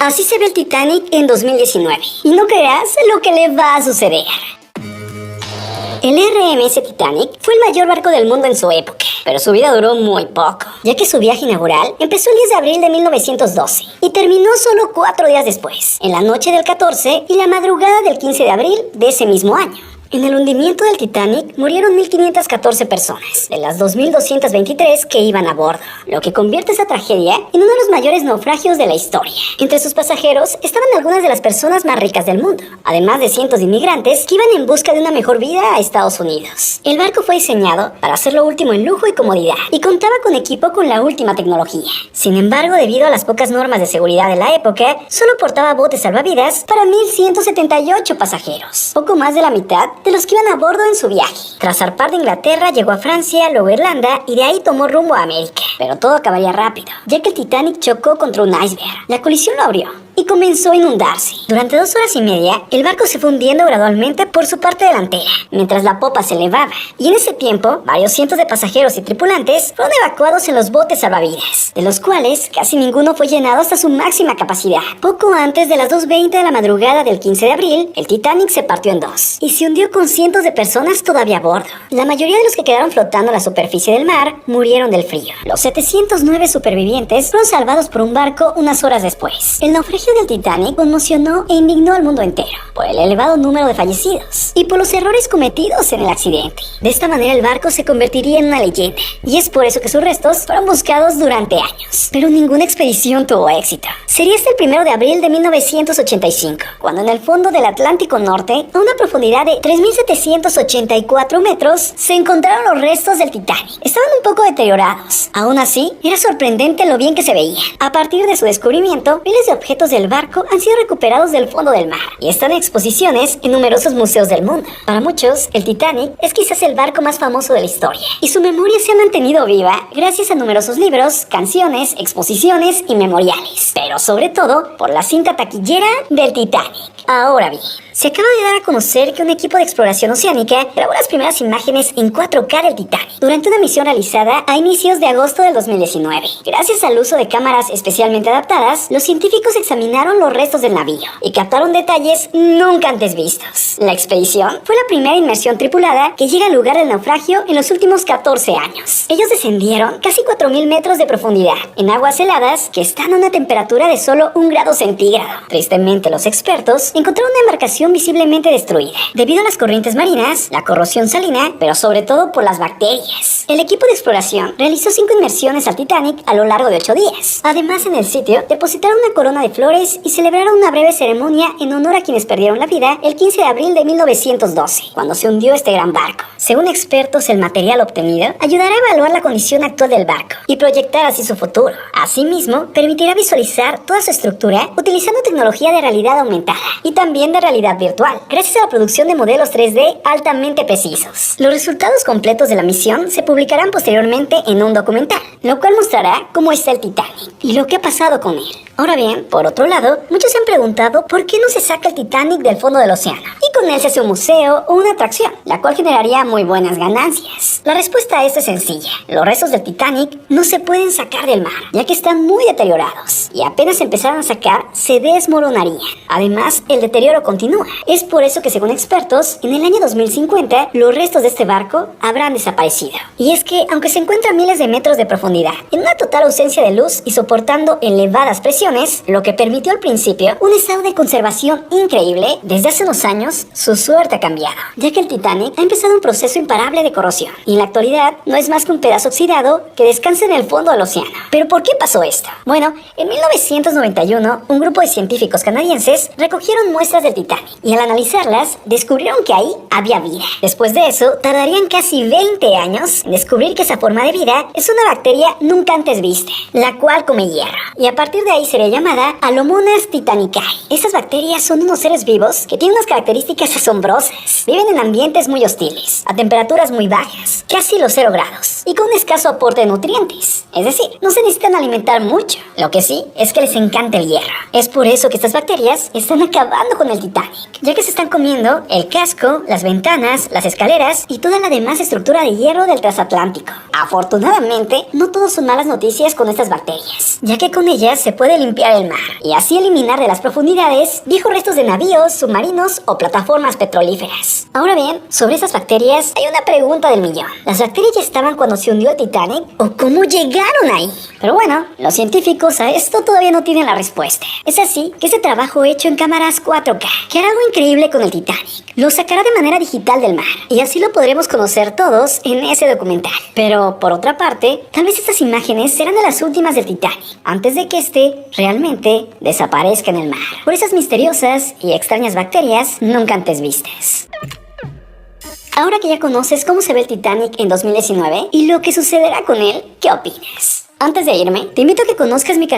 Así se ve el Titanic en 2019. Y no creerás lo que le va a suceder. El RMS Titanic fue el mayor barco del mundo en su época, pero su vida duró muy poco, ya que su viaje inaugural empezó el 10 de abril de 1912 y terminó solo 4 días después, en la noche del 14 y la madrugada del 15 de abril de ese mismo año. En el hundimiento del Titanic murieron 1.514 personas, de las 2.223 que iban a bordo, lo que convierte esa tragedia en uno de los mayores naufragios de la historia. Entre sus pasajeros estaban algunas de las personas más ricas del mundo, además de cientos de inmigrantes que iban en busca de una mejor vida a Estados Unidos. El barco fue diseñado para hacer lo último en lujo y comodidad, y contaba con equipo con la última tecnología. Sin embargo, debido a las pocas normas de seguridad de la época, solo portaba botes salvavidas para 1.178 pasajeros, poco más de la mitad de los que iban a bordo en su viaje. Tras zarpar de Inglaterra, llegó a Francia, luego a Irlanda y de ahí tomó rumbo a América. Pero todo acabaría rápido, ya que el Titanic chocó contra un iceberg. La colisión lo abrió y comenzó a inundarse. Durante 2 horas y media, el barco se fue hundiendo gradualmente por su parte delantera, mientras la popa se elevaba. Y en ese tiempo, varios cientos de pasajeros y tripulantes fueron evacuados en los botes salvavidas, de los cuales casi ninguno fue llenado hasta su máxima capacidad. Poco antes de las 2:20 de la madrugada del 15 de abril, el Titanic se partió en dos y se hundió con cientos de personas todavía a bordo. La mayoría de los que quedaron flotando a la superficie del mar murieron del frío. Los 709 supervivientes fueron salvados por un barco unas horas después. El naufragio del Titanic conmocionó e indignó al mundo entero por el elevado número de fallecidos y por los errores cometidos en el accidente. De esta manera el barco se convertiría en una leyenda, y es por eso que sus restos fueron buscados durante años. Pero ninguna expedición tuvo éxito. Sería hasta el 1 de abril de 1985, cuando en el fondo del Atlántico Norte, a una profundidad de 3.784 metros, se encontraron los restos del Titanic. Estaban un poco deteriorados. Aún así, era sorprendente lo bien que se veían. A partir de su descubrimiento, miles de objetos del barco han sido recuperados del fondo del mar y están en exposiciones en numerosos museos del mundo. Para muchos, el Titanic es quizás el barco más famoso de la historia, y su memoria se ha mantenido viva gracias a numerosos libros, canciones, exposiciones y memoriales, pero sobre todo por la cinta taquillera del Titanic. Ahora bien, se acaba de dar a conocer que un equipo de exploración oceánica grabó las primeras imágenes en 4K del Titanic durante una misión realizada a inicios de agosto del 2019. Gracias al uso de cámaras especialmente adaptadas, los científicos examinaron los restos del navío y captaron detalles nunca antes vistos. La expedición fue la primera inmersión tripulada que llega al lugar del naufragio en los últimos 14 años. Ellos descendieron casi 4.000 metros de profundidad en aguas heladas que están a una temperatura de solo 1 grado centígrado. Tristemente, los expertos encontraron una embarcación visiblemente destruida debido a las corrientes marinas, la corrosión salina, pero sobre todo por las bacterias. El equipo de exploración realizó 5 inmersiones al Titanic a lo largo de 8 días. Además, en el sitio depositaron una corona de flores y celebraron una breve ceremonia en honor a quienes perdieron la vida el 15 de abril de 1912, cuando se hundió este gran barco. Según expertos, el material obtenido ayudará a evaluar la condición actual del barco y proyectar así su futuro. Asimismo, permitirá visualizar toda su estructura utilizando tecnología de realidad aumentada y también de realidad virtual, gracias a la producción de modelos 3D altamente precisos. Los resultados completos de la misión se publicarán posteriormente en un documental, lo cual mostrará cómo está el Titanic y lo que ha pasado con él. Ahora bien, por otro lado, muchos se han preguntado por qué no se saca el Titanic del fondo del océano y con él se hace un museo o una atracción, la cual generaría muy buenas ganancias. La respuesta a esto es sencilla. Los restos del Titanic no se pueden sacar del mar, ya que están muy deteriorados y apenas empezaran a sacar, se desmoronarían. Además, el deterioro continúa. Es por eso que, según expertos, en el año 2050, los restos de este barco habrán desaparecido. Y es que, aunque se encuentra a miles de metros de profundidad, en una total ausencia de luz y soportando elevadas presiones, lo que permitió al principio un estado de conservación increíble, desde hace unos años su suerte ha cambiado, ya que el Titanic ha empezado un proceso imparable de corrosión y en la actualidad no es más que un pedazo oxidado que descansa en el fondo del océano. ¿Pero por qué pasó esto? Bueno, en 1991 un grupo de científicos canadienses recogieron muestras del Titanic y al analizarlas descubrieron que ahí había vida. Después de eso tardarían casi 20 años en descubrir que esa forma de vida es una bacteria nunca antes vista, la cual come hierro, y a partir de ahí sería llamada Alomonas titanicae. Estas bacterias son unos seres vivos que tienen unas características asombrosas. Viven en ambientes muy hostiles, a temperaturas muy bajas, casi los 0 grados, y con un escaso aporte de nutrientes. Es decir, no se necesitan alimentar mucho. Lo que sí es que les encanta el hierro. Es por eso que estas bacterias están acabando con el Titanic, ya que se están comiendo el casco, las ventanas, las escaleras y toda la demás estructura de hierro del transatlántico. Afortunadamente, no todo son malas noticias con estas bacterias, ya que con ellas se puede eliminar limpiar el mar y así eliminar de las profundidades viejos restos de navíos, submarinos o plataformas petrolíferas. Ahora bien, sobre esas bacterias hay una pregunta del millón. ¿Las bacterias ya estaban cuando se hundió el Titanic o cómo llegaron ahí? Pero bueno, los científicos a esto todavía no tienen la respuesta. Es así que ese trabajo hecho en cámaras 4K, que hará algo increíble con el Titanic, lo sacará de manera digital del mar y así lo podremos conocer todos en ese documental. Pero por otra parte, tal vez estas imágenes serán de las últimas del Titanic, antes de que este realmente desaparezca en el mar, por esas misteriosas y extrañas bacterias nunca antes vistas. Ahora que ya conoces cómo se ve el Titanic en 2019 y lo que sucederá con él, ¿qué opinas? Antes de irme, te invito a que conozcas mi canal